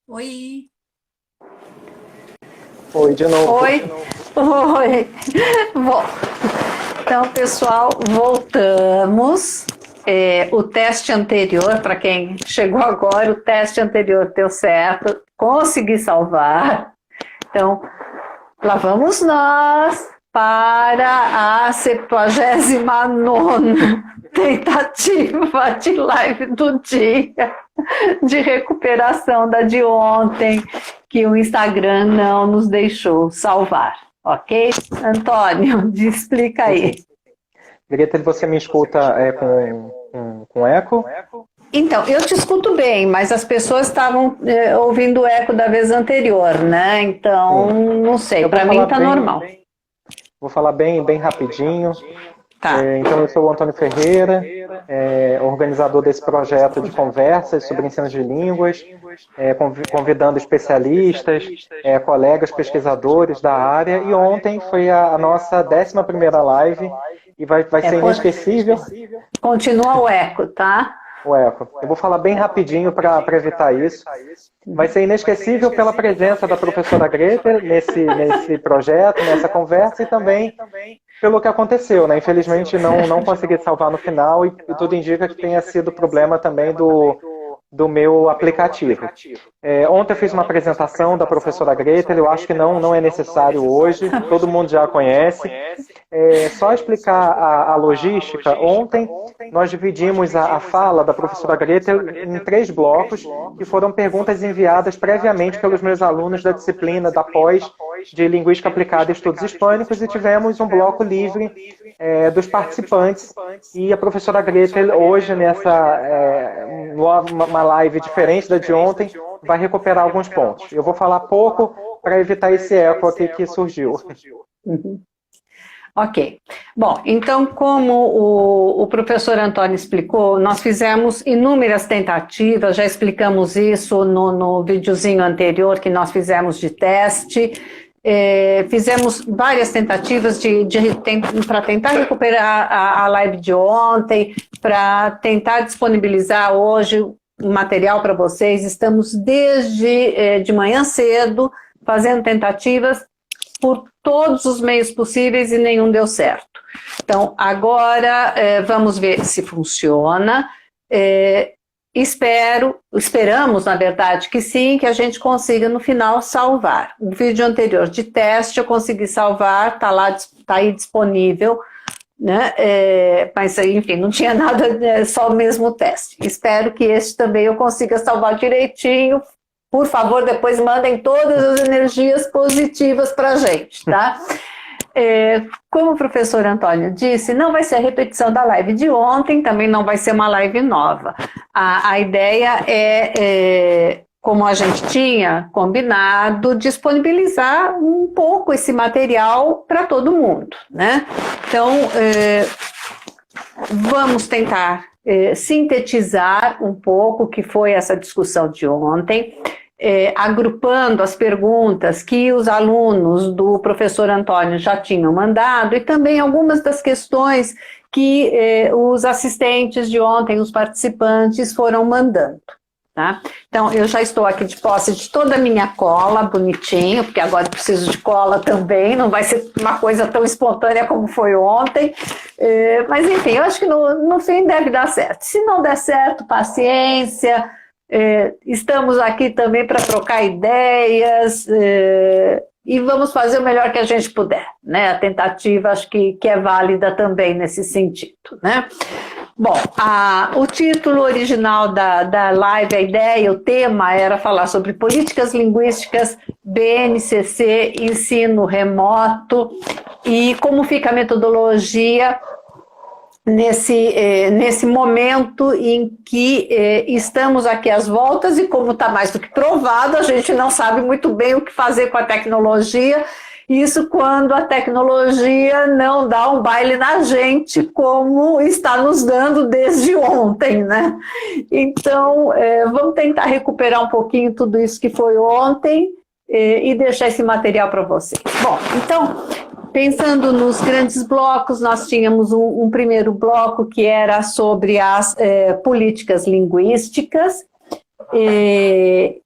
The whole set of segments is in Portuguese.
Oi. Oi, de novo. Oi. Oi. Bom, então, pessoal, voltamos. O teste anterior, para quem chegou agora, o teste anterior deu certo, consegui salvar. Então, lá vamos nós para a 79ª tentativa de live do dia, de recuperação da de ontem, que o Instagram não nos deixou salvar, ok? Antônio, explica aí. Greta, você me escuta com eco? Então, eu te escuto bem, mas as pessoas estavam ouvindo o eco da vez anterior, né? Então, não sei, para mim tá normal. Vou falar bem rapidinho. Tá. Então, eu sou o Antônio Ferreira, organizador desse projeto de conversas sobre ensino de línguas, convidando especialistas, colegas pesquisadores da área, e ontem foi a nossa 11ª live, e vai ser inesquecível. Continua o eco, tá? O eco. Eu vou falar bem rapidinho para evitar isso. Vai ser inesquecível pela presença da professora Greta nesse projeto, nessa conversa, e também pelo que aconteceu, né? Infelizmente não consegui salvar no final, e tudo indica que tenha sido problema também do meu aplicativo. Ontem eu fiz uma apresentação da professora Greta, eu acho que não é necessário hoje, todo mundo já a conhece. Só explicar a logística. Ontem nós dividimos a fala da professora Greta em 3 blocos, que foram perguntas enviadas previamente pelos meus alunos da disciplina da pós de Linguística Aplicada e Estudos Hispânicos, e tivemos um bloco livre dos participantes, e a professora Greta hoje, uma live diferente da de ontem, vai recuperar alguns pontos. Eu vou falar pouco para evitar esse eco aqui que surgiu. Uhum. Ok. Bom, então, como o professor Antônio explicou, nós fizemos inúmeras tentativas, já explicamos isso no videozinho anterior que nós fizemos de teste. Fizemos várias tentativas para tentar recuperar a live de ontem, para tentar disponibilizar hoje o material para vocês. Estamos desde de manhã cedo fazendo tentativas por todos os meios possíveis e nenhum deu certo. Então, agora vamos ver se funciona. Esperamos, na verdade, que sim, que a gente consiga no final salvar. O vídeo anterior de teste eu consegui salvar, tá aí disponível, né? Mas, enfim, não tinha nada, só o mesmo teste. Espero que esse também eu consiga salvar direitinho. Por favor, depois mandem todas as energias positivas para a gente, tá? Como o professor Antônio disse, não vai ser a repetição da live de ontem, também não vai ser uma live nova. A ideia como a gente tinha combinado, disponibilizar um pouco esse material para todo mundo, né? Então, vamos tentar sintetizar um pouco o que foi essa discussão de ontem, agrupando as perguntas que os alunos do professor Antônio já tinham mandado, e também algumas das questões que os assistentes de ontem, os participantes, foram mandando. Tá? Então, eu já estou aqui de posse de toda a minha cola, bonitinho, porque agora eu preciso de cola também, não vai ser uma coisa tão espontânea como foi ontem, mas enfim, eu acho que no fim deve dar certo. Se não der certo, paciência, estamos aqui também para trocar ideias, e vamos fazer o melhor que a gente puder, né? A tentativa acho que é válida também nesse sentido, né? Bom, o título original da live, a ideia, o tema era falar sobre políticas linguísticas, BNCC, ensino remoto, e como fica a metodologia nesse momento em que estamos aqui às voltas, e como está mais do que provado, a gente não sabe muito bem o que fazer com a tecnologia. Isso quando a tecnologia não dá um baile na gente, como está nos dando desde ontem, né? Então, vamos tentar recuperar um pouquinho tudo isso que foi ontem e deixar esse material para vocês. Bom, então, pensando nos grandes blocos, nós tínhamos um primeiro bloco que era sobre as políticas linguísticas, e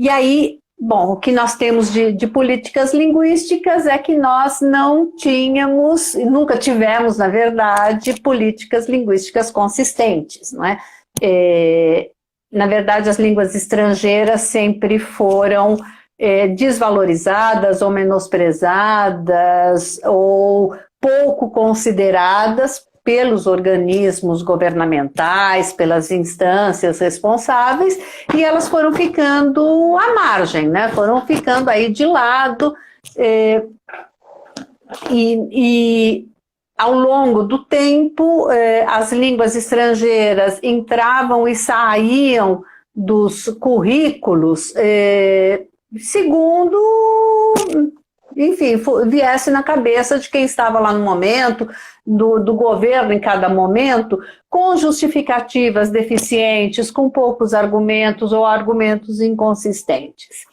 aí, bom, o que nós temos de políticas linguísticas é que nós não tínhamos, nunca tivemos, na verdade, políticas linguísticas consistentes, não é? Na verdade, as línguas estrangeiras sempre foram desvalorizadas ou menosprezadas ou pouco consideradas pelos organismos governamentais, pelas instâncias responsáveis, e elas foram ficando à margem, né? Foram ficando aí de lado, e ao longo do tempo, as línguas estrangeiras entravam e saíam dos currículos segundo, enfim, viesse na cabeça de quem estava lá no momento, do governo em cada momento, com justificativas deficientes, com poucos argumentos ou argumentos inconsistentes.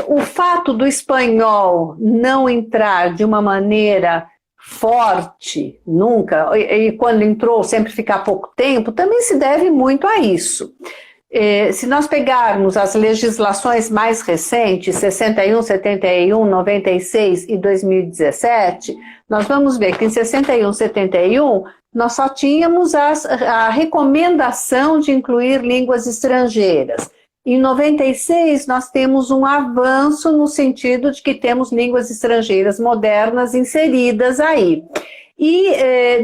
O fato do espanhol não entrar de uma maneira forte, nunca, e quando entrou sempre ficar pouco tempo, também se deve muito a isso. Se nós pegarmos as legislações mais recentes, 61, 71, 96 e 2017, nós vamos ver que em 61, 71, nós só tínhamos a recomendação de incluir línguas estrangeiras. Em 96, nós temos um avanço no sentido de que temos línguas estrangeiras modernas inseridas aí. E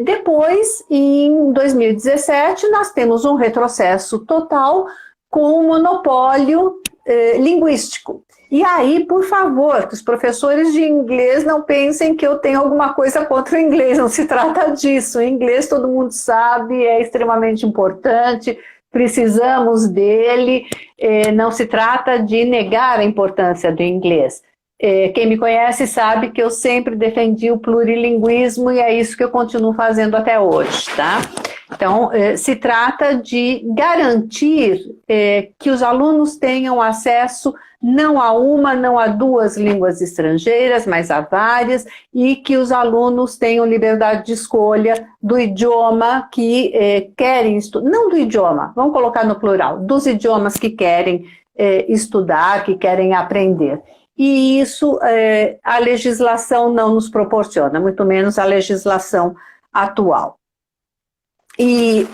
depois, em 2017, nós temos um retrocesso total com o monopólio linguístico. E aí, por favor, que os professores de inglês não pensem que eu tenho alguma coisa contra o inglês, não se trata disso. O inglês, todo mundo sabe, é extremamente importante, precisamos dele, não se trata de negar a importância do inglês. Quem me conhece sabe que eu sempre defendi o plurilinguismo e é isso que eu continuo fazendo até hoje, tá? Então, se trata de garantir que os alunos tenham acesso não a uma, não a duas línguas estrangeiras, mas a várias, e que os alunos tenham liberdade de escolha do idioma que querem estudar, não do idioma, vamos colocar no plural, dos idiomas que querem estudar, que querem aprender. E isso a legislação não nos proporciona, muito menos a legislação atual. E,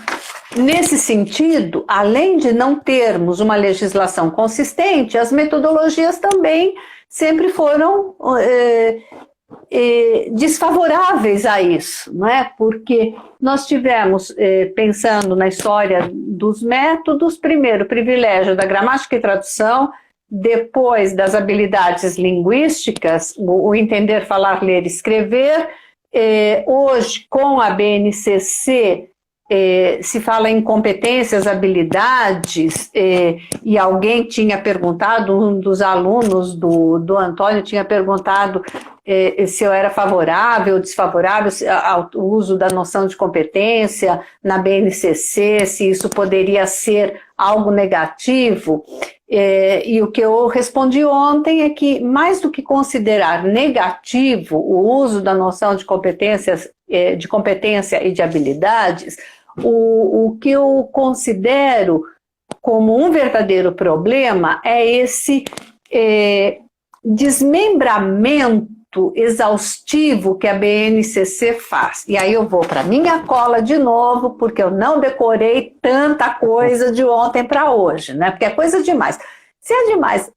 nesse sentido, além de não termos uma legislação consistente, as metodologias também sempre foram desfavoráveis a isso, não é? Porque nós tivemos, pensando na história dos métodos, primeiro, o privilégio da gramática e tradução, depois das habilidades linguísticas, o entender, falar, ler, escrever. Hoje, com a BNCC, se fala em competências, habilidades, e alguém tinha perguntado, um dos alunos do Antônio tinha perguntado se eu era favorável ou desfavorável ao uso da noção de competência na BNCC, se isso poderia ser algo negativo. E o que eu respondi ontem é que, mais do que considerar negativo o uso da noção de competências, de competência e de habilidades, o que eu considero como um verdadeiro problema é esse desmembramento exaustivo que a BNCC faz. E aí eu vou para minha cola de novo, porque eu não decorei tanta coisa de ontem para hoje, né? Porque é coisa demais. Se é demais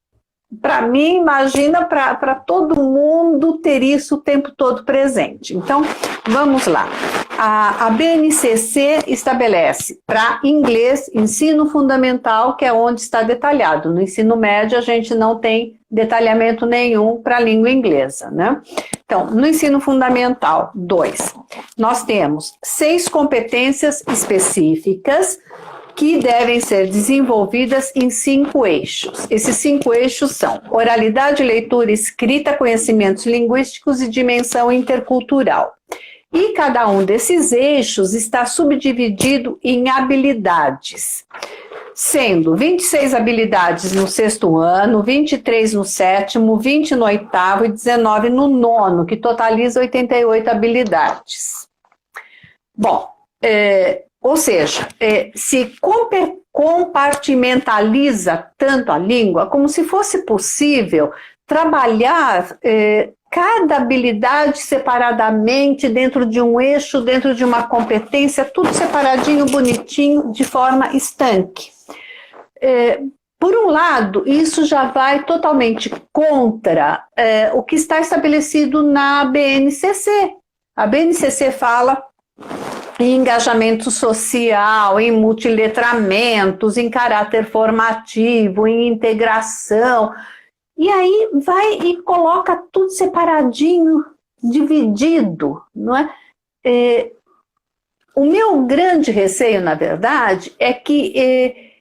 para mim, imagina para todo mundo ter isso o tempo todo presente. Então, vamos lá. A BNCC estabelece para inglês, ensino fundamental, que é onde está detalhado. No ensino médio, a gente não tem detalhamento nenhum para a língua inglesa, né? Então, no ensino fundamental 2, nós temos 6 competências específicas que devem ser desenvolvidas em 5 eixos. Esses 5 eixos são oralidade, leitura, escrita, conhecimentos linguísticos e dimensão intercultural. E cada um desses eixos está subdividido em habilidades, sendo 26 habilidades no 6º ano, 23 no 7º, 20 no 8º e 19 no 9º, que totaliza 88 habilidades. Bom, ou seja, se compartimentaliza tanto a língua como se fosse possível trabalhar cada habilidade separadamente dentro de um eixo, dentro de uma competência, tudo separadinho, bonitinho, de forma estanque. Por um lado, isso já vai totalmente contra o que está estabelecido na BNCC. A BNCC fala em engajamento social, em multiletramentos, em caráter formativo, em integração. E aí vai e coloca tudo separadinho, dividido, não é? O meu grande receio, na verdade, é que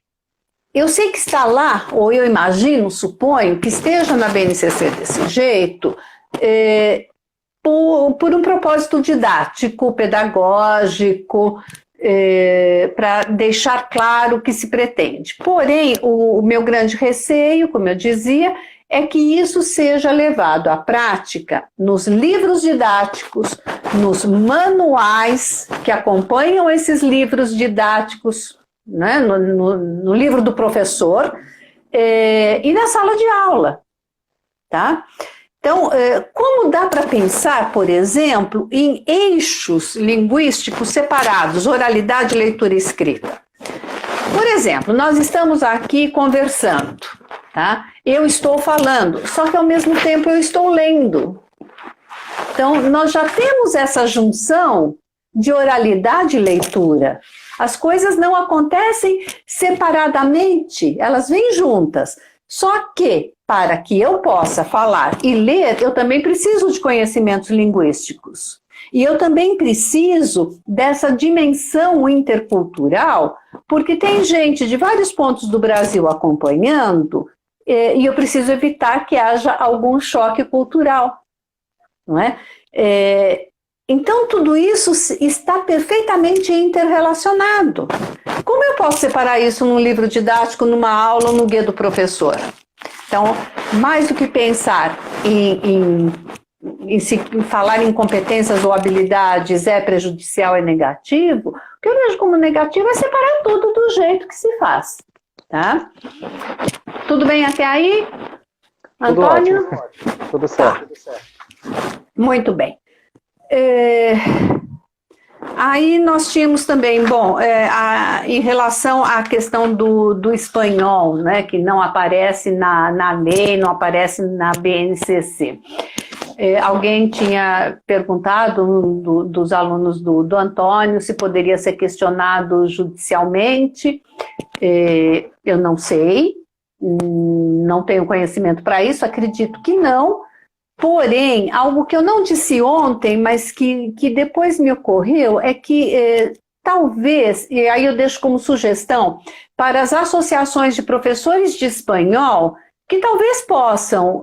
eu sei que está lá, ou eu imagino, suponho, que esteja na BNCC desse jeito, por um propósito didático, pedagógico, para deixar claro o que se pretende. Porém, o meu grande receio, como eu dizia, é que isso seja levado à prática nos livros didáticos, nos manuais que acompanham esses livros didáticos, né, no livro do professor e na sala de aula, tá? Então, como dá para pensar, por exemplo, em eixos linguísticos separados, oralidade, leitura e escrita? Por exemplo, nós estamos aqui conversando, tá? Eu estou falando, só que ao mesmo tempo eu estou lendo. Então, nós já temos essa junção de oralidade e leitura. As coisas não acontecem separadamente, elas vêm juntas. Só que, para que eu possa falar e ler, eu também preciso de conhecimentos linguísticos. E eu também preciso dessa dimensão intercultural, porque tem gente de vários pontos do Brasil acompanhando, e eu preciso evitar que haja algum choque cultural, não é? Então, tudo isso está perfeitamente interrelacionado. Como eu posso separar isso num livro didático, numa aula, no guia do professor? Então, mais do que pensar em falar em competências ou habilidades é prejudicial, é negativo, o que eu vejo como negativo é separar tudo do jeito que se faz. Tá? Tudo bem até aí, Antônio? Tudo ótimo. Tudo certo. Muito bem. Aí nós tínhamos também, bom, em relação à questão do espanhol, né, que não aparece na lei, não aparece na BNCC. Alguém tinha perguntado, dos alunos do Antônio, se poderia ser questionado judicialmente. Eu não sei, não tenho conhecimento para isso, acredito que não. Porém, algo que eu não disse ontem, mas que depois me ocorreu, é que talvez, e aí eu deixo como sugestão, para as associações de professores de espanhol, que talvez possam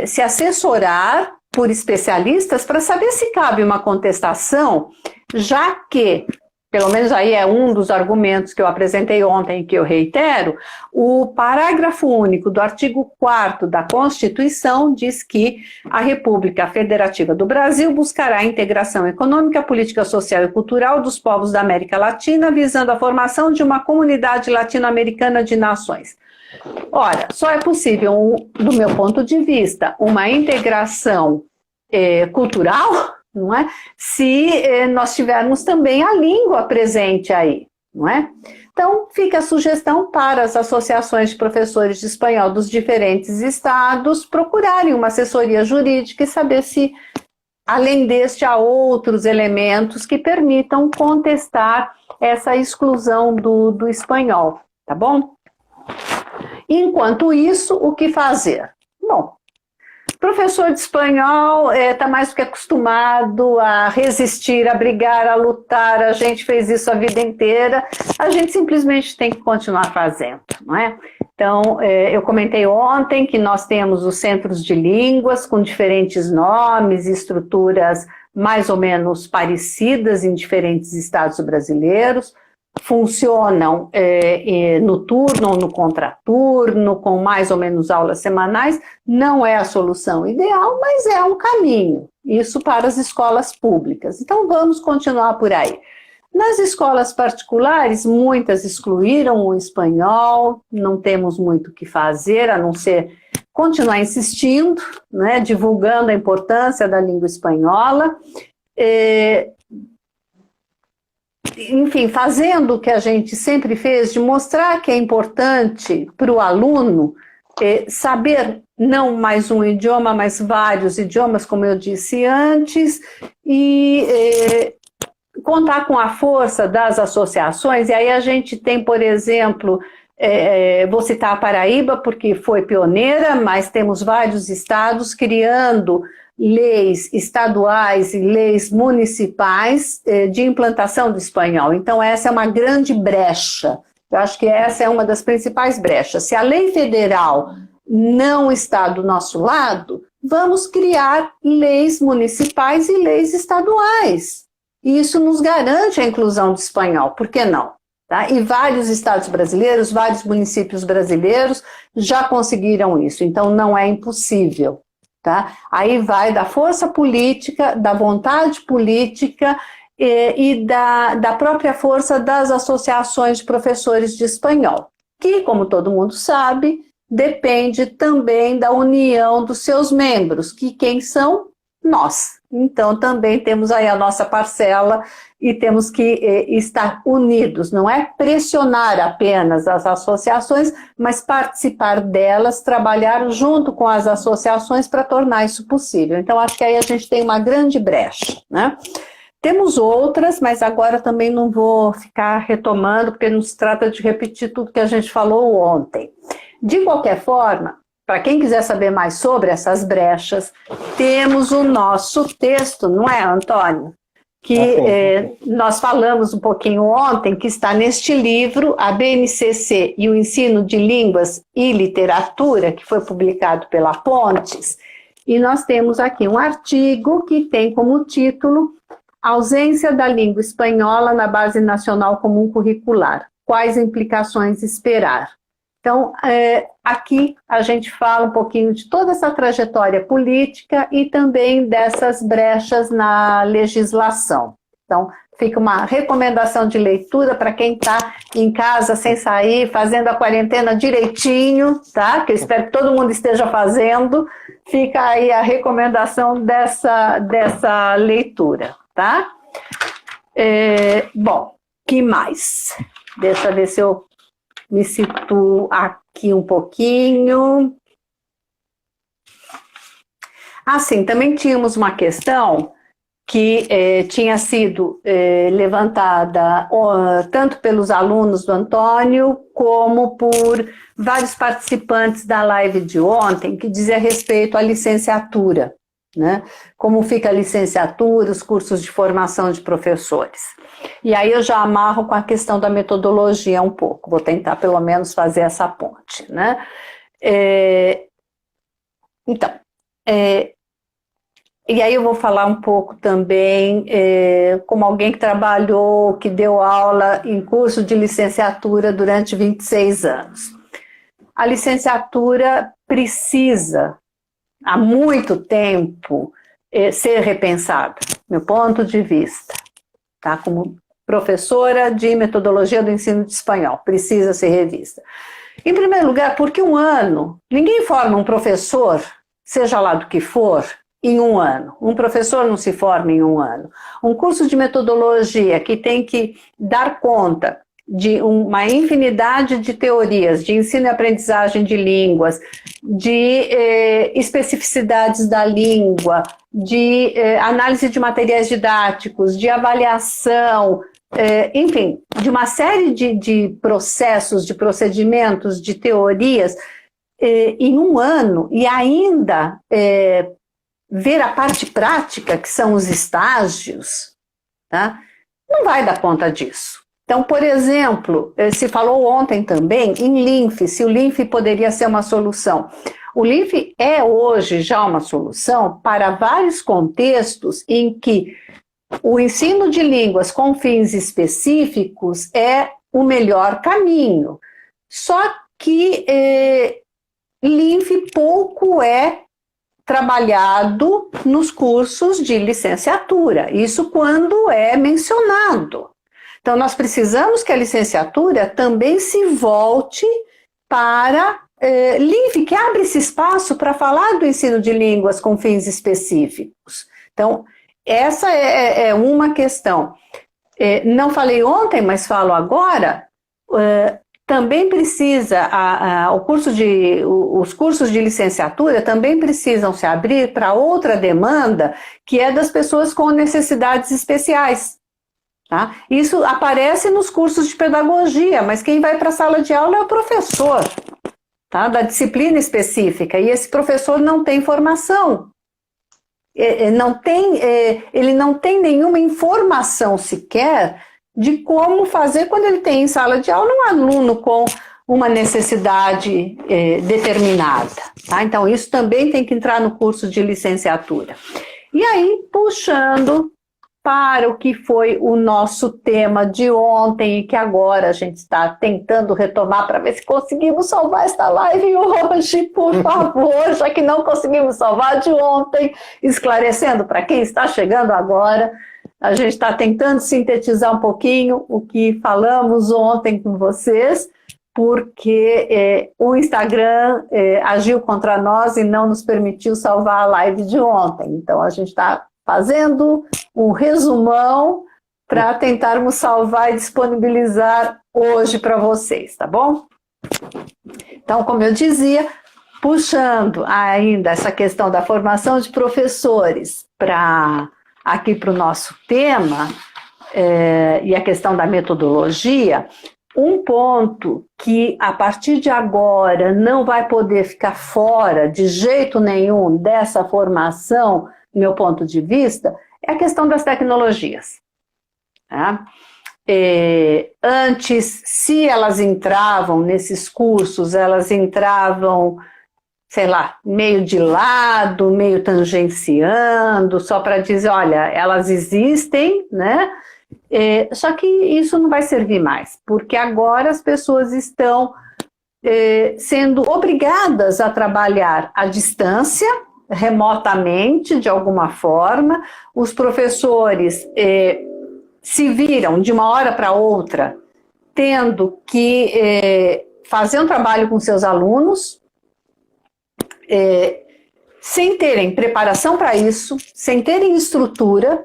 se assessorar por especialistas para saber se cabe uma contestação, já que, pelo menos aí é um dos argumentos que eu apresentei ontem e que eu reitero, o parágrafo único do artigo 4º da Constituição diz que a República Federativa do Brasil buscará a integração econômica, política, social e cultural dos povos da América Latina, visando a formação de uma comunidade latino-americana de nações. Ora, só é possível, do meu ponto de vista, uma integração cultural, não é? Se nós tivermos também a língua presente aí, não é? Então, fica a sugestão para as associações de professores de espanhol dos diferentes estados procurarem uma assessoria jurídica e saber se, além deste, há outros elementos que permitam contestar essa exclusão do espanhol, tá bom? Enquanto isso, o que fazer? Bom, professor de espanhol está mais do que acostumado a resistir, a brigar, a lutar, a gente fez isso a vida inteira, a gente simplesmente tem que continuar fazendo, não é? Então, eu comentei ontem que nós temos os centros de línguas com diferentes nomes e estruturas mais ou menos parecidas em diferentes estados brasileiros, funcionam no turno ou no contraturno, com mais ou menos aulas semanais. Não é a solução ideal, mas é um caminho, isso para as escolas públicas. Então vamos continuar por aí. Nas escolas particulares, muitas excluíram o espanhol, não temos muito o que fazer, a não ser continuar insistindo, né, divulgando a importância da língua espanhola, enfim, fazendo o que a gente sempre fez, de mostrar que é importante para o aluno saber não mais um idioma, mas vários idiomas, como eu disse antes, e contar com a força das associações. E aí a gente tem, por exemplo, vou citar a Paraíba, porque foi pioneira, mas temos vários estados criando leis estaduais e leis municipais de implantação do espanhol. Então essa é uma grande brecha. Eu acho que essa é uma das principais brechas. Se a lei federal não está do nosso lado, vamos criar leis municipais e leis estaduais. E isso nos garante a inclusão do espanhol, por que não? Tá? E vários estados brasileiros, vários municípios brasileiros já conseguiram isso, então não é impossível. Tá? Aí vai da força política, da vontade política e da própria força das associações de professores de espanhol, que, como todo mundo sabe, depende também da união dos seus membros, que quem são? Nós. Então também temos aí a nossa parcela e temos que estar unidos, não é pressionar apenas as associações, mas participar delas, trabalhar junto com as associações para tornar isso possível. Então acho que aí a gente tem uma grande brecha, né? Temos outras, mas agora também não vou ficar retomando, porque não se trata de repetir tudo que a gente falou ontem. De qualquer forma, para quem quiser saber mais sobre essas brechas, temos o nosso texto, não é, Antônio? Que nós falamos um pouquinho ontem, que está neste livro, A BNCC e o Ensino de Línguas e Literatura, que foi publicado pela Pontes, e nós temos aqui um artigo que tem como título Ausência da língua espanhola na Base Nacional Comum Curricular. Quais implicações esperar? Então, aqui a gente fala um pouquinho de toda essa trajetória política e também dessas brechas na legislação. Então, fica uma recomendação de leitura para quem está em casa sem sair, fazendo a quarentena direitinho, tá? Que eu espero que todo mundo esteja fazendo. Fica aí a recomendação dessa leitura, tá? Bom, que mais? Deixa eu ver se eu me situo aqui um pouquinho. Sim, também tínhamos uma questão que tinha sido levantada tanto pelos alunos do Antônio, como por vários participantes da live de ontem, que dizia respeito à licenciatura, né? Como fica a licenciatura, os cursos de formação de professores. E aí eu já amarro com a questão da metodologia um pouco, vou tentar pelo menos fazer essa ponte, né? Então, e aí eu vou falar um pouco também como alguém que trabalhou, que deu aula em curso de licenciatura durante 26 anos. A licenciatura precisa, há muito tempo, ser repensada, meu ponto de vista. Tá? Como professora de metodologia do ensino de espanhol, precisa ser revista. Em primeiro lugar, porque um ano, ninguém forma um professor, seja lá do que for, em um ano. Um professor não se forma em um ano. Um curso de metodologia que tem que dar conta de uma infinidade de teorias, de ensino e aprendizagem de línguas, de especificidades da língua, de análise de materiais didáticos, de avaliação, enfim, de uma série de processos, de procedimentos, de teorias, em um ano, e ainda ver a parte prática, que são os estágios, tá? Não vai dar conta disso. Então, por exemplo, se falou ontem também em LINF, se o LINF poderia ser uma solução. O LINF é hoje já uma solução para vários contextos em que o ensino de línguas com fins específicos é o melhor caminho. Só que LINF pouco é trabalhado nos cursos de licenciatura, isso quando é mencionado. Então, nós precisamos que a licenciatura também se volte para LINF, que abre esse espaço para falar do ensino de línguas com fins específicos. Então, essa é uma questão. Não falei ontem, mas falo agora, também precisa, os cursos de licenciatura também precisam se abrir para outra demanda, que é das pessoas com necessidades especiais. Tá? Isso aparece nos cursos de pedagogia, mas quem vai para a sala de aula é o professor, tá? Da disciplina específica, e esse professor não tem formação. Ele não tem nenhuma informação sequer de como fazer quando ele tem em sala de aula um aluno com uma necessidade determinada. Tá? Então, isso também tem que entrar no curso de licenciatura. E aí, puxando para o que foi o nosso tema de ontem e que agora a gente está tentando retomar para ver se conseguimos salvar esta live hoje, por favor, já que não conseguimos salvar de ontem, esclarecendo para quem está chegando agora, a gente está tentando sintetizar um pouquinho o que falamos ontem com vocês, porque o Instagram agiu contra nós e não nos permitiu salvar a live de ontem. Então, a gente está fazendo um resumão para tentarmos salvar e disponibilizar hoje para vocês, tá bom? Então, como eu dizia, puxando ainda essa questão da formação de professores aqui para o nosso tema, e a questão da metodologia, um ponto que a partir de agora não vai poder ficar fora de jeito nenhum dessa formação, do meu ponto de vista, é a questão das tecnologias. Tá? Antes, se elas entravam nesses cursos, elas entravam, sei lá, meio de lado, meio tangenciando, só para dizer, olha, elas existem, né? Só que isso não vai servir mais, porque agora as pessoas estão sendo obrigadas a trabalhar à distância, remotamente, de alguma forma. Os professores se viram de uma hora para outra tendo que fazer um trabalho com seus alunos, sem terem preparação para isso, sem terem estrutura,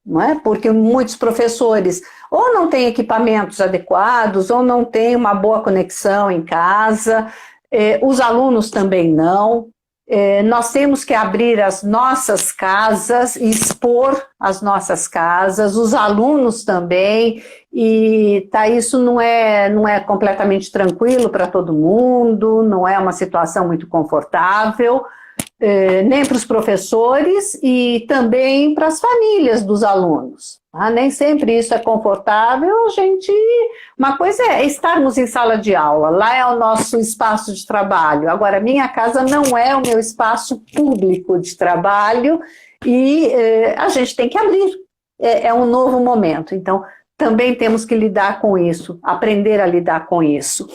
não é? Porque muitos professores ou não têm equipamentos adequados, ou não têm uma boa conexão em casa, os alunos também não. Nós temos que abrir as nossas casas, expor as nossas casas, os alunos também, e isso não é completamente tranquilo para todo mundo, não é uma situação muito confortável, nem para os professores e também para as famílias dos alunos. Tá? Nem sempre isso é confortável, uma coisa é estarmos em sala de aula, lá é o nosso espaço de trabalho, agora minha casa não é o meu espaço público de trabalho e a gente tem que abrir, é um novo momento, então também temos que lidar com isso, aprender a lidar com isso.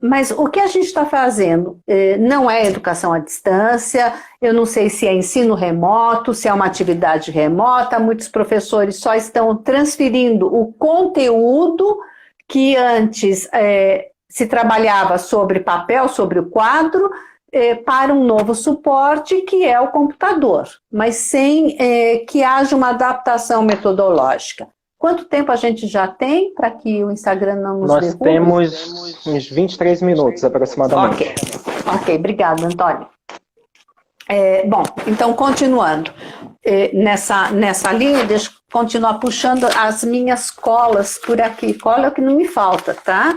Mas o que a gente está fazendo não é educação à distância, eu não sei se é ensino remoto, se é uma atividade remota, muitos professores só estão transferindo o conteúdo que antes se trabalhava sobre papel, sobre o quadro, para um novo suporte que é o computador, mas sem que haja uma adaptação metodológica. Quanto tempo a gente já tem para que o Instagram não nos derrube? Nós temos uns 23 minutos aproximadamente. Ok, obrigada, Antônio. Bom, então continuando. Nessa linha, deixa eu continuar puxando as minhas colas por aqui. Cola é o que não me falta, tá?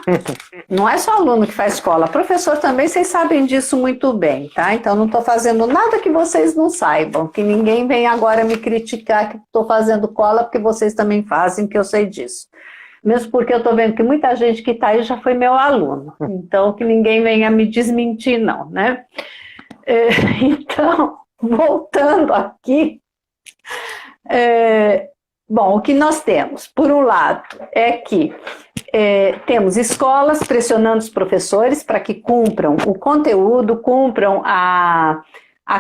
Não é só aluno que faz cola, professor também, vocês sabem disso muito bem, tá? Então não estou fazendo nada que vocês não saibam, que ninguém venha agora me criticar que estou fazendo cola, porque vocês também fazem, que eu sei disso. Mesmo porque eu estou vendo que muita gente que está aí já foi meu aluno. Então, que ninguém venha me desmentir, não, né? Então, voltando aqui, bom, o que nós temos, por um lado, é que temos escolas pressionando os professores para que cumpram o conteúdo, cumpram a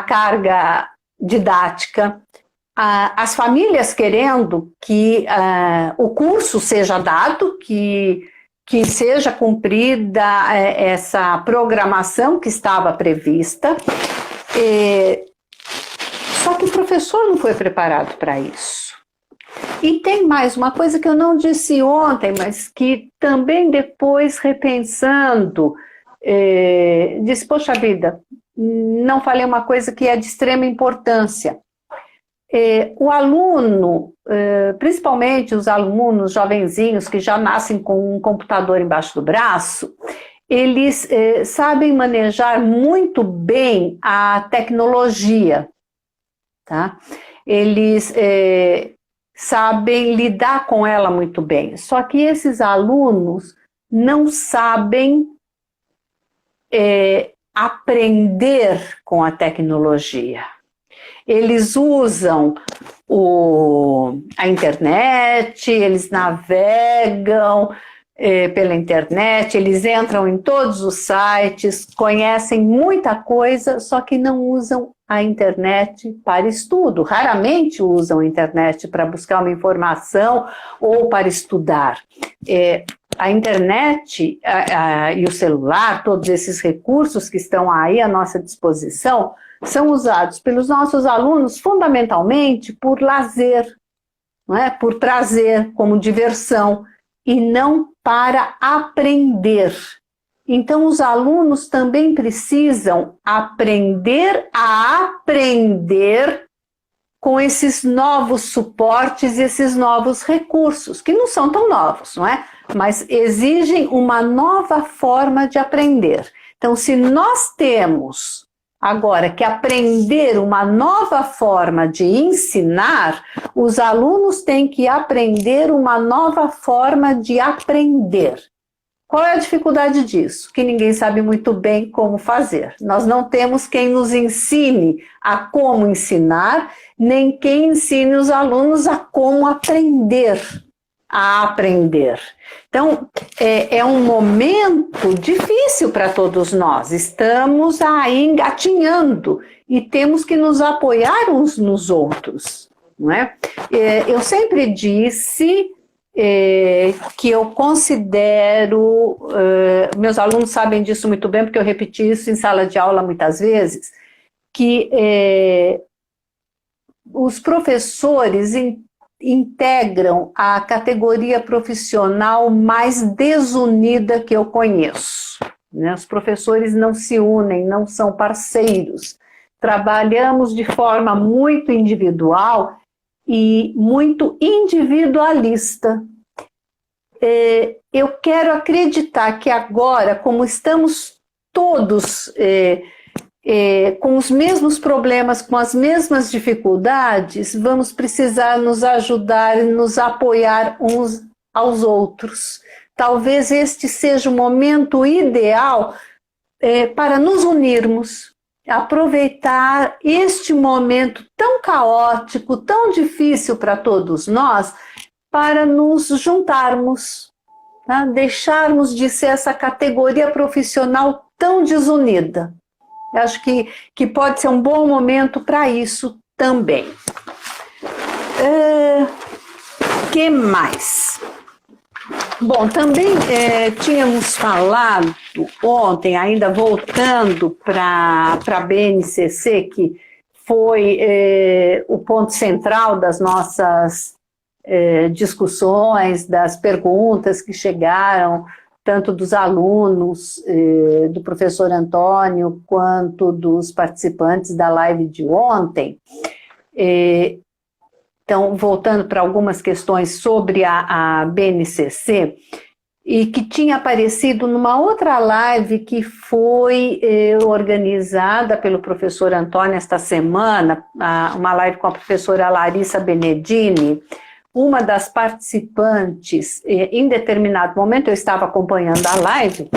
carga didática, as famílias querendo que o curso seja dado, que seja cumprida essa programação que estava prevista, só que o professor não foi preparado para isso. E tem mais uma coisa que eu não disse ontem, mas que também depois, repensando, disse, poxa vida, não falei uma coisa que é de extrema importância. O aluno, principalmente os alunos jovenzinhos que já nascem com um computador embaixo do braço, eles sabem manejar muito bem a tecnologia, tá? Eles sabem lidar com ela muito bem. Só que esses alunos não sabem aprender com a tecnologia. Eles usam a internet, eles navegam pela internet, eles entram em todos os sites, conhecem muita coisa, só que não usam a internet para estudo. Raramente usam a internet para buscar uma informação ou para estudar. A internet e o celular, todos esses recursos que estão aí à nossa disposição, são usados pelos nossos alunos fundamentalmente por lazer, não é? Por prazer, como diversão, e não para aprender. Então, os alunos também precisam aprender a aprender com esses novos suportes, esses novos recursos, que não são tão novos, não é? Mas exigem uma nova forma de aprender. Então, se nós temos agora que aprender uma nova forma de ensinar, os alunos têm que aprender uma nova forma de aprender. Qual é a dificuldade disso? Que ninguém sabe muito bem como fazer. Nós não temos quem nos ensine a como ensinar, nem quem ensine os alunos a como aprender a aprender. Então, é um momento difícil para todos nós. Estamos aí engatinhando e temos que nos apoiar uns nos outros, não é? Eu sempre disse que eu considero, meus alunos sabem disso muito bem, porque eu repeti isso em sala de aula muitas vezes, que os professores integram a categoria profissional mais desunida que eu conheço, né? Os professores não se unem, não são parceiros, trabalhamos de forma muito individual e muito individualista. Eu quero acreditar que agora, como estamos todos com os mesmos problemas, com as mesmas dificuldades, vamos precisar nos ajudar e nos apoiar uns aos outros. Talvez este seja o momento ideal para nos unirmos, aproveitar este momento tão caótico, tão difícil para todos nós, para nos juntarmos, tá? Deixarmos de ser essa categoria profissional tão desunida. Eu acho que pode ser um bom momento para isso também. Que mais? Bom, também tínhamos falado ontem, ainda voltando para a BNCC, que foi o ponto central das nossas discussões, das perguntas que chegaram, tanto dos alunos, do professor Antônio, quanto dos participantes da live de ontem. Então, voltando para algumas questões sobre a BNCC, e que tinha aparecido numa outra live que foi organizada pelo professor Antônio esta semana, uma live com a professora Larissa Benedini, uma das participantes, em determinado momento, eu estava acompanhando a live,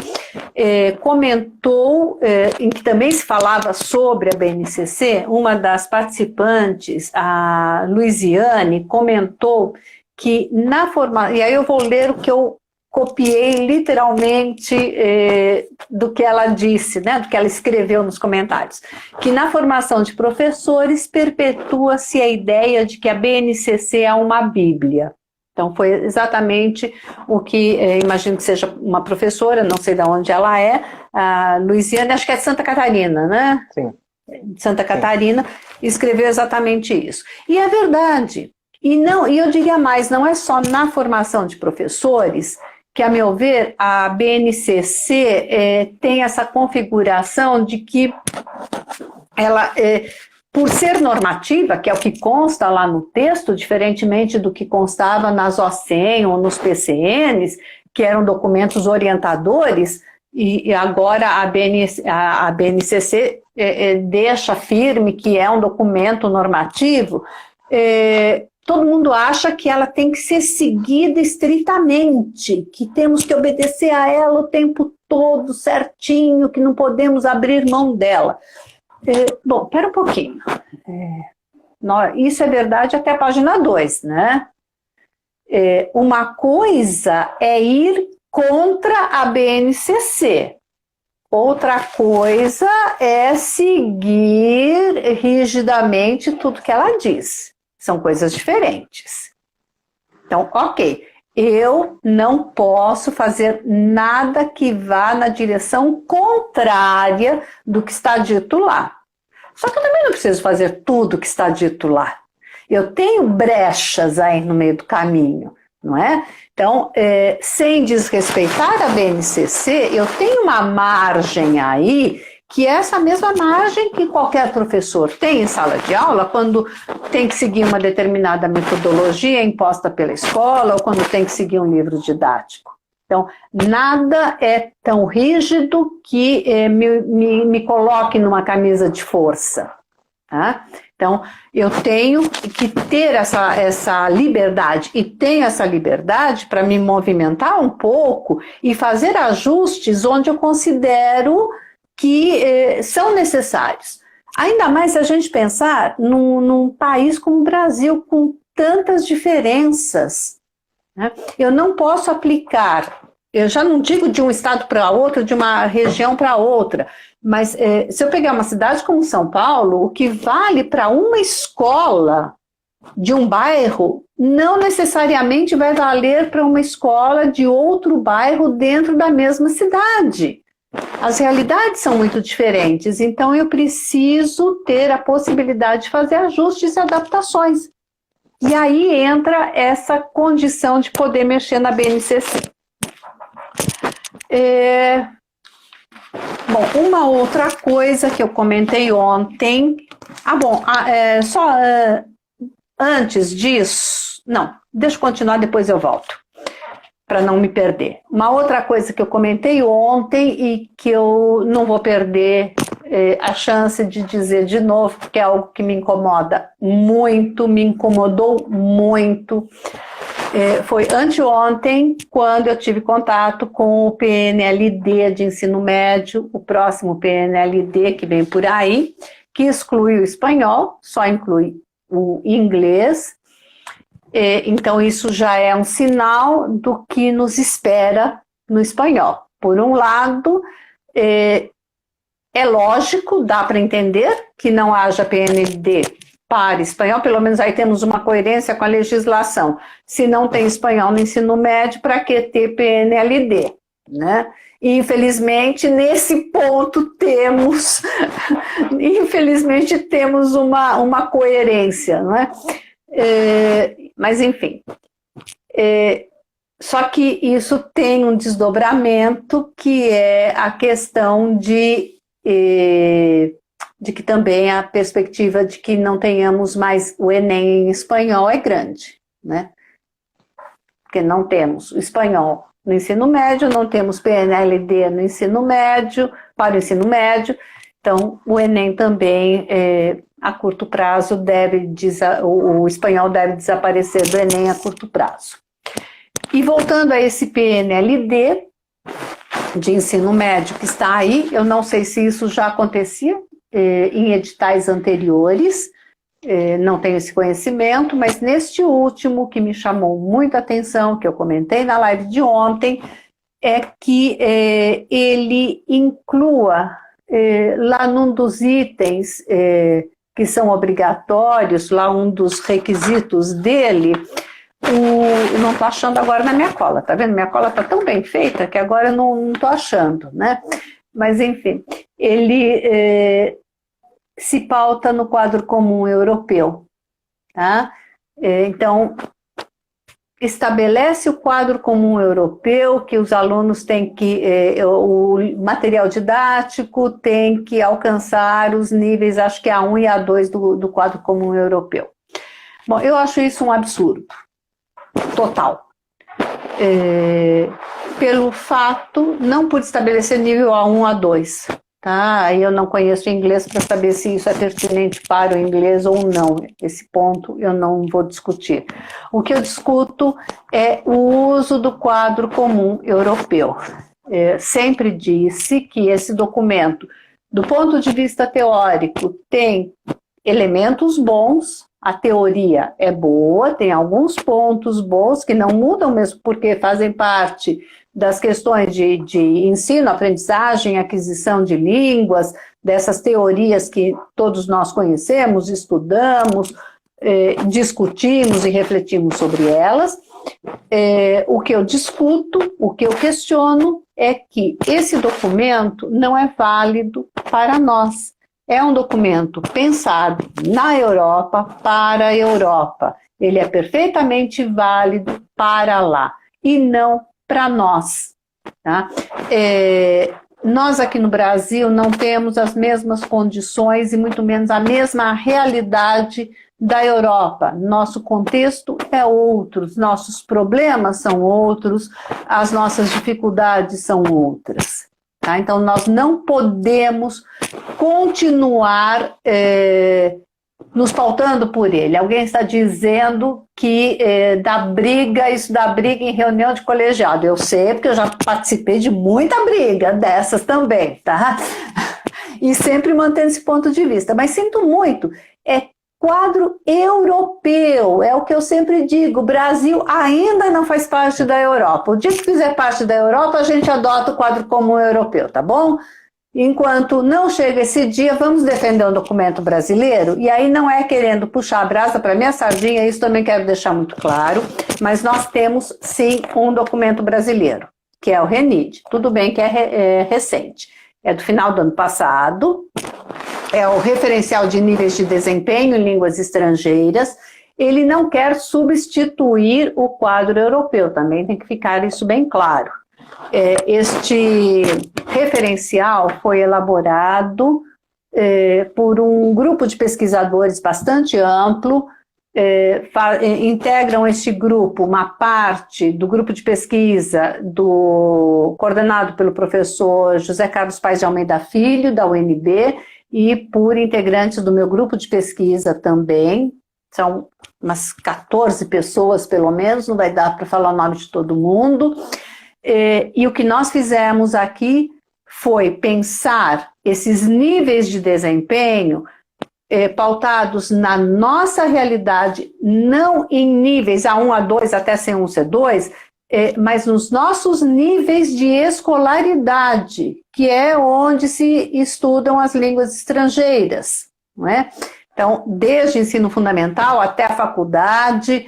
comentou, em que também se falava sobre a BNCC, uma das participantes, a Luiziane, comentou que na formação, e aí eu vou ler o que eu copiei literalmente do que ela disse, né, do que ela escreveu nos comentários, que na formação de professores perpetua-se a ideia de que a BNCC é uma bíblia. Então foi exatamente o que, imagino que seja uma professora, não sei de onde ela é, a Luiziane, acho que é de Santa Catarina, né? Sim. De Santa Catarina, escreveu exatamente isso. E é verdade. E eu diria mais, não é só na formação de professores que, a meu ver, a BNCC tem essa configuração de que ela, por ser normativa, que é o que consta lá no texto, diferentemente do que constava nas OCEN ou nos PCNs, que eram documentos orientadores, e agora a BNCC deixa firme que é um documento normativo, todo mundo acha que ela tem que ser seguida estritamente, que temos que obedecer a ela o tempo todo certinho, que não podemos abrir mão dela. Bom, espera um pouquinho. Isso é verdade até a página 2, né? Uma coisa é ir contra a BNCC. Outra coisa é seguir rigidamente tudo que ela diz. São coisas diferentes. Então, ok, eu não posso fazer nada que vá na direção contrária do que está dito lá. Só que eu também não preciso fazer tudo que está dito lá. Eu tenho brechas aí no meio do caminho, não é? Então, sem desrespeitar a BNCC, eu tenho uma margem aí, que é essa mesma margem que qualquer professor tem em sala de aula, quando tem que seguir uma determinada metodologia imposta pela escola, ou quando tem que seguir um livro didático. Então, nada é tão rígido que me coloque numa camisa de força. Tá? Então, eu tenho que ter essa liberdade, e tenho essa liberdade para me movimentar um pouco e fazer ajustes onde eu considero que são necessários. Ainda mais se a gente pensar num país como o Brasil, com tantas diferenças, né? Eu não posso aplicar, eu já não digo de um estado para outro, de uma região para outra, mas se eu pegar uma cidade como São Paulo, o que vale para uma escola de um bairro não necessariamente vai valer para uma escola de outro bairro dentro da mesma cidade. As realidades são muito diferentes, então eu preciso ter a possibilidade de fazer ajustes e adaptações. E aí entra essa condição de poder mexer na BNCC. Bom, uma outra coisa que eu comentei ontem... antes disso... Não, deixa eu continuar, depois eu volto, para não me perder. Uma outra coisa que eu comentei ontem e que eu não vou perder a chance de dizer de novo, porque é algo que me incomoda muito, me incomodou muito, foi anteontem, quando eu tive contato com o PNLD de ensino médio, o próximo PNLD que vem por aí, que exclui o espanhol, só inclui o inglês. Então, isso já é um sinal do que nos espera no espanhol. Por um lado, é lógico, dá para entender que não haja PNLD para espanhol, pelo menos aí temos uma coerência com a legislação. Se não tem espanhol no ensino médio, para que ter PNLD, né? E, infelizmente, nesse ponto temos, uma coerência, não é? Mas, enfim, só que isso tem um desdobramento, que é a questão de que também a perspectiva de que não tenhamos mais o Enem em espanhol é grande, né? Porque não temos o espanhol no ensino médio, não temos PNLD no ensino médio, para o ensino médio, então o Enem também a curto prazo o espanhol deve desaparecer do Enem a curto prazo. E voltando a esse PNLD de ensino médio que está aí, eu não sei se isso já acontecia em editais anteriores, não tenho esse conhecimento, mas neste último que me chamou muita atenção, que eu comentei na live de ontem, é que ele inclua lá num dos itens que são obrigatórios, lá um dos requisitos dele, eu não estou achando agora na minha cola, tá vendo? Minha cola está tão bem feita que agora eu não estou achando, né? Mas, enfim, ele se pauta no quadro comum europeu, tá? Então, estabelece o quadro comum europeu, que os alunos têm que, o material didático tem que alcançar os níveis, acho que A1 e A2 do quadro comum europeu. Bom, eu acho isso um absurdo, total. Pelo fato, não por estabelecer nível A1, A2, tá? Aí eu não conheço inglês para saber se isso é pertinente para o inglês ou não. Esse ponto eu não vou discutir. O que eu discuto é o uso do quadro comum europeu. Sempre disse que esse documento, do ponto de vista teórico, tem elementos bons, a teoria é boa, tem alguns pontos bons que não mudam mesmo porque fazem parte das questões de ensino, aprendizagem, aquisição de línguas, dessas teorias que todos nós conhecemos, estudamos, discutimos e refletimos sobre elas. O que eu discuto, o que eu questiono é que esse documento não é válido para nós. É um documento pensado na Europa, para a Europa. Ele é perfeitamente válido para lá e não para nós. Tá? Nós aqui no Brasil não temos as mesmas condições e muito menos a mesma realidade da Europa. Nosso contexto é outro, os nossos problemas são outros, as nossas dificuldades são outras. Tá? Então, nós não podemos continuar nos pautando por ele. Alguém está dizendo que isso dá briga em reunião de colegiado. Eu sei, porque eu já participei de muita briga dessas também, tá? E sempre mantendo esse ponto de vista. Mas sinto muito, quadro europeu, é o que eu sempre digo, o Brasil ainda não faz parte da Europa. O dia que fizer parte da Europa, a gente adota o quadro comum europeu, tá bom? Enquanto não chega esse dia, vamos defender um documento brasileiro, e aí não é querendo puxar a brasa para minha sardinha, isso também quero deixar muito claro, mas nós temos sim um documento brasileiro, que é o RENID. Tudo bem que é recente, é do final do ano passado, é o referencial de níveis de desempenho em línguas estrangeiras. Ele não quer substituir o quadro europeu, também tem que ficar isso bem claro. Este referencial foi elaborado por um grupo de pesquisadores bastante amplo, integram este grupo uma parte do grupo de pesquisa coordenado pelo professor José Carlos Paes de Almeida Filho, da UNB, e por integrantes do meu grupo de pesquisa também, são umas 14 pessoas pelo menos, não vai dar para falar o nome de todo mundo, e o que nós fizemos aqui foi pensar esses níveis de desempenho pautados na nossa realidade, não em níveis A1, A2 até C1, C2, mas nos nossos níveis de escolaridade, que é onde se estudam as línguas estrangeiras, não é? Então, desde o ensino fundamental até a faculdade,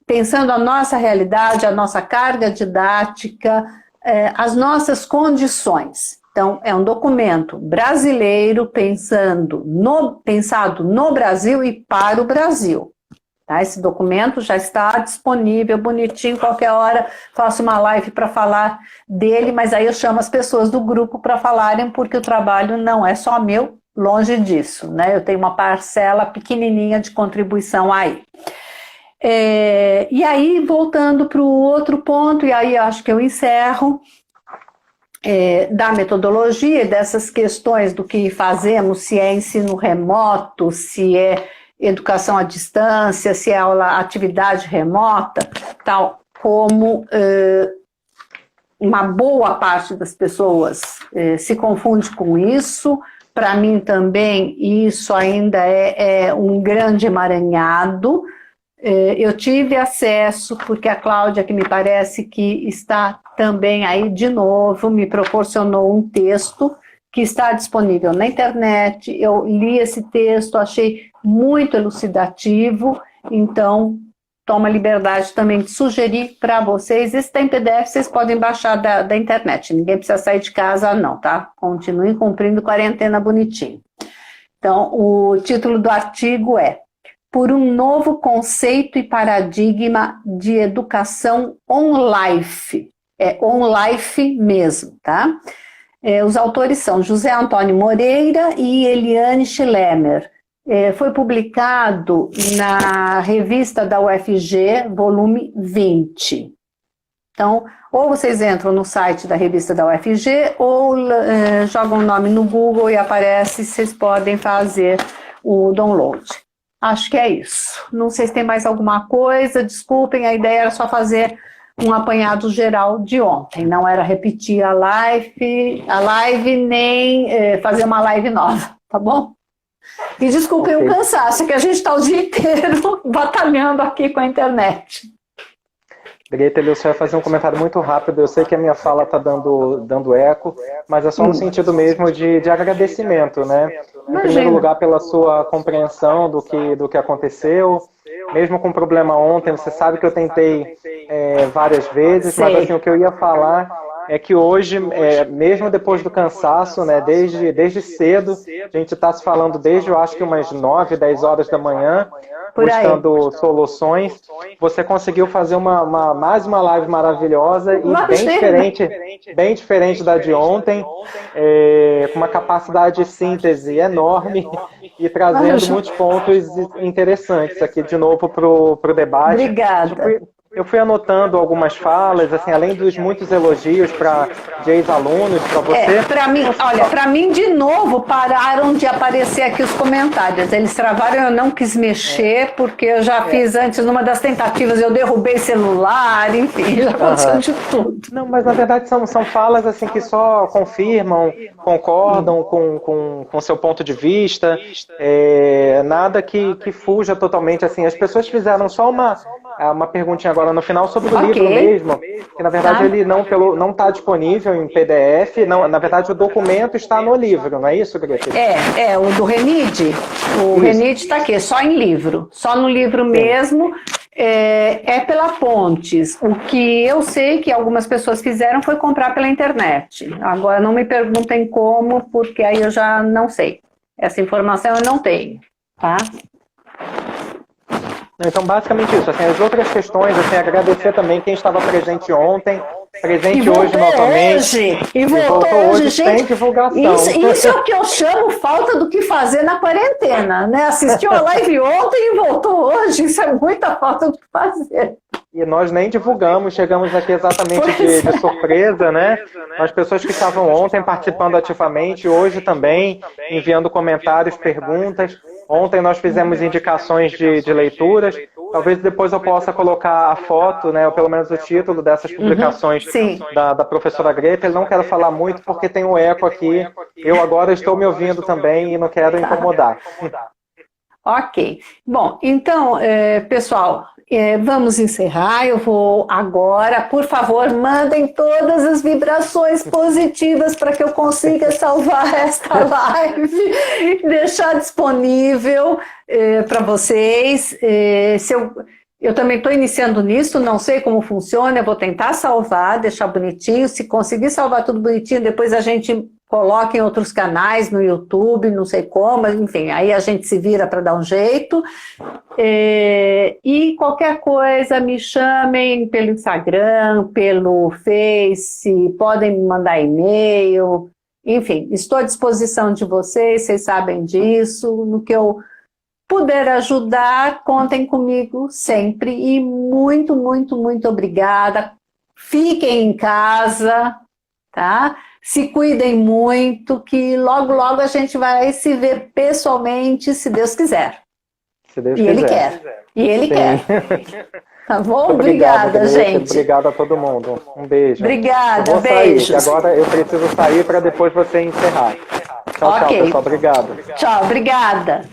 pensando a nossa realidade, a nossa carga didática, as nossas condições. Então, é um documento brasileiro pensado no Brasil e para o Brasil. Tá? Esse documento já está disponível, bonitinho, qualquer hora faço uma live para falar dele, mas aí eu chamo as pessoas do grupo para falarem, porque o trabalho não é só meu, longe disso, né? Eu tenho uma parcela pequenininha de contribuição aí. E aí, voltando para o outro ponto, e aí acho que eu encerro, da metodologia, dessas questões do que fazemos, se é ensino remoto, se é educação à distância, se é aula, atividade remota, tal como uma boa parte das pessoas se confunde com isso. Para mim também isso ainda é um grande emaranhado. Eu tive acesso, porque a Cláudia, que me parece que está também aí de novo, me proporcionou um texto que está disponível na internet. Eu li esse texto, achei muito elucidativo, então tomo a liberdade também de sugerir para vocês. Esse tem PDF, vocês podem baixar da internet, ninguém precisa sair de casa não, tá? Continuem cumprindo quarentena bonitinho. Então, o título do artigo é Por um novo conceito e paradigma de educação on-life. É on-life mesmo, tá? Os autores são José Antônio Moreira e Eliane Schlemmer. Foi publicado na revista da UFG, volume 20. Então, ou vocês entram no site da revista da UFG, ou jogam o nome no Google e aparece, vocês podem fazer o download. Acho que é isso. Não sei se tem mais alguma coisa, desculpem, a ideia era só fazer um apanhado geral de ontem, não era repetir a live nem fazer uma live nova, tá bom? E desculpem o cansaço, que a gente está o dia inteiro batalhando aqui com a internet. Greta, eu só ia fazer um comentário muito rápido. Eu sei que a minha fala está dando eco, mas é só no sentido mesmo de agradecimento, né? Em primeiro lugar, pela sua compreensão do que aconteceu. Mesmo com problema ontem, você sabe que eu tentei várias vezes, mas assim, o que eu ia falar é que hoje, mesmo depois do cansaço, né, desde cedo, a gente está se falando desde, eu acho que umas 9, 10 horas da manhã, buscando soluções. Você conseguiu fazer mais uma live maravilhosa e bem diferente da de ontem, com uma capacidade de síntese enorme e trazendo muitos pontos interessantes aqui de novo para o debate. Obrigada. Eu fui anotando algumas falas, assim, além dos muitos elogios para ex-alunos, para você. Para mim, de novo, pararam de aparecer aqui os comentários. Eles travaram, eu não quis mexer, porque eu já fiz antes, numa das tentativas, eu derrubei celular, enfim, já aconteceu de tudo. Não, mas na verdade são falas assim, que só confirmam, concordam com o seu ponto de vista, nada que fuja totalmente. Assim, as pessoas fizeram só uma perguntinha agora no final sobre o livro mesmo, que na verdade ele não está disponível em PDF, não, na verdade o documento está no livro, não é isso, Greta? O do Renide, o Renide está aqui, só em livro, só no livro mesmo, pela Pontes. O que eu sei que algumas pessoas fizeram foi comprar pela internet, agora não me perguntem como, porque aí eu já não sei, essa informação eu não tenho, tá? Então, basicamente isso. Assim, as outras questões, assim, agradecer também quem estava presente ontem, presente hoje novamente. E voltou hoje, gente. Sem divulgação. Isso é o que eu chamo falta do que fazer na quarentena, né? Assistiu a live ontem e voltou hoje. Isso é muita falta do que fazer. E nós nem divulgamos, chegamos aqui exatamente de surpresa, né? As pessoas que estavam ontem participando ativamente, hoje também, enviando comentários, perguntas. Ontem nós fizemos indicações de leituras. Talvez depois eu possa colocar a foto, né, ou pelo menos o título dessas publicações da professora Greta. Eu não quero falar muito porque tem um eco aqui. Eu agora estou me ouvindo também e não quero incomodar. Ok. Bom, então, pessoal, vamos encerrar. Eu vou agora, por favor, mandem todas as vibrações positivas para que eu consiga salvar esta live e deixar disponível para vocês. Eu também estou iniciando nisso, não sei como funciona, eu vou tentar salvar, deixar bonitinho. Se conseguir salvar tudo bonitinho, depois a gente coloca em outros canais, no YouTube, não sei como, enfim, aí a gente se vira para dar um jeito. E qualquer coisa, me chamem pelo Instagram, pelo Face, podem me mandar e-mail, enfim, estou à disposição de vocês sabem disso, no que eu puder ajudar, contem comigo sempre, e muito, muito, muito obrigada. Fiquem em casa, tá? Se cuidem muito, que logo, logo a gente vai se ver pessoalmente, se Deus quiser. Se Deus E quiser. Ele quer. E Ele Sim. quer. Tá bom? Obrigado, Obrigada, Denise. gente. Obrigado a todo mundo. Um beijo. Obrigada, Eu vou sair, beijos. que agora eu preciso sair para depois você encerrar. Tchau, Ok. tchau, pessoal. Obrigado. Tchau, obrigada.